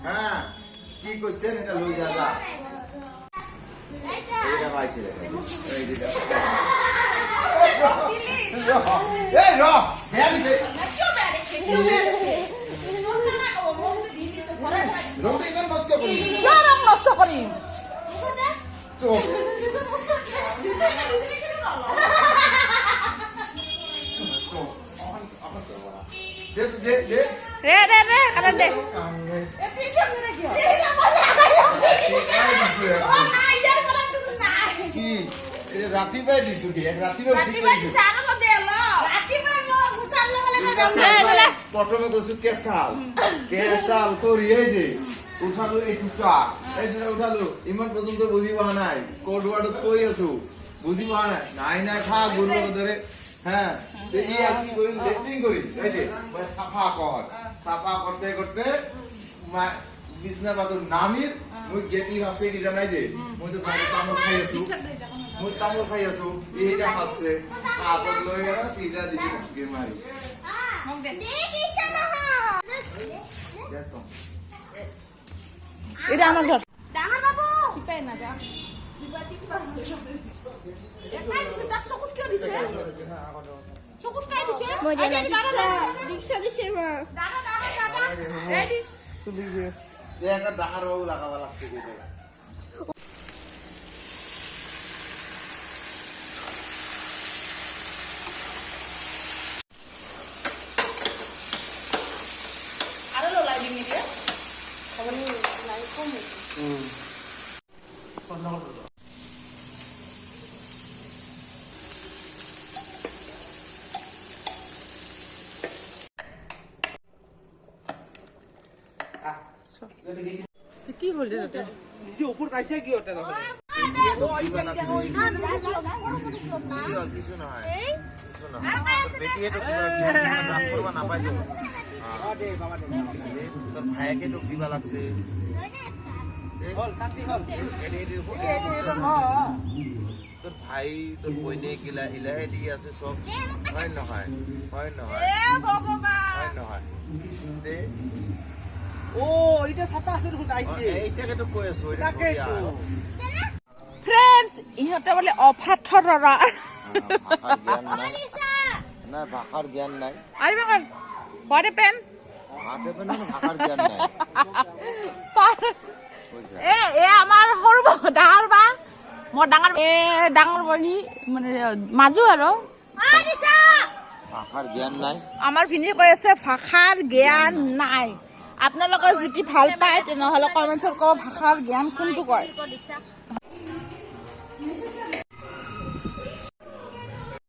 হ্যাঁ কি করছেন এটা লই যা যা এটা পাইছি রে এই দিটা এই র বেয়া দিতে কিউ বেড়ে রোড ইমান নষ্ট করি রং নষ্ট করি চোখ রে কালার দে কি রাতি পাই দিছো কি রাতি পাই ঠিক কইছো প্রথমে কইছো কেসাল করি এই যে উঠালো এই দুটা এই দুটা উঠালো ইমান পর্যন্ত বুঝি পাওয়া নাই কোড ওয়ার্ড কই আছো বুঝি পাওয়া নাই নাই খা গুরু ধরে হ্যাঁ এই আর কি করি লেট্রিং করি এই যে সাফা করতে করতে বিছনা বাদর নামির মুই গেটি আছে কি জানাই যে মুই তো বাইরে তামুল খাই আছো এইটা খাচ্ছে হাতত লই গেল সিধা দিছি কে মারি এটা আমার ঘর ডাঙর বাবু পাই না যা চকুত কিয় দিছে চকুত কাই দিছে রিক্সা দিছে একটা ডাঙর বাবু লাগাবা লাগছে কি আরো লাই দিবি রে খালি লাই কম কি হল রে তাতে যে উপর কাইছে কি ওটা না কিছু নহয় বেটিয়ে তো রাম করবা না পাইলো তোর ভাইকে তো দিবা লাগছে তোর ভাই তোর বইনে গিলা ইলাহে দিয়ে আছে সব হয় নহয় হয় নহয় হয় নহয় তে ও এটা ছাতা আছে দেখুন আইছে এইটাকে তো কৈ আছো তাকে তো ফ্রেন্ডস ইহঁতে বলে অফাথৰৰা না ভাষাৰ জ্ঞান নাই আইবা কোন হোৱাট পেন হাতে পেন ভাষাৰ জ্ঞান নাই এ আমাৰ সৰু ডাঙৰ বা মোৰ ডাঙৰ বনি মানে মাজু আৰু ভাষাৰ জ্ঞান নাই আমাৰ ভিনি কৈ আছে ভাষাৰ জ্ঞান নাই আপোনালোকে যদি ভাল পায় তেনেহ'লে কমেণ্টছত ক'ব ভাষাৰ জ্ঞান কোনটো কয়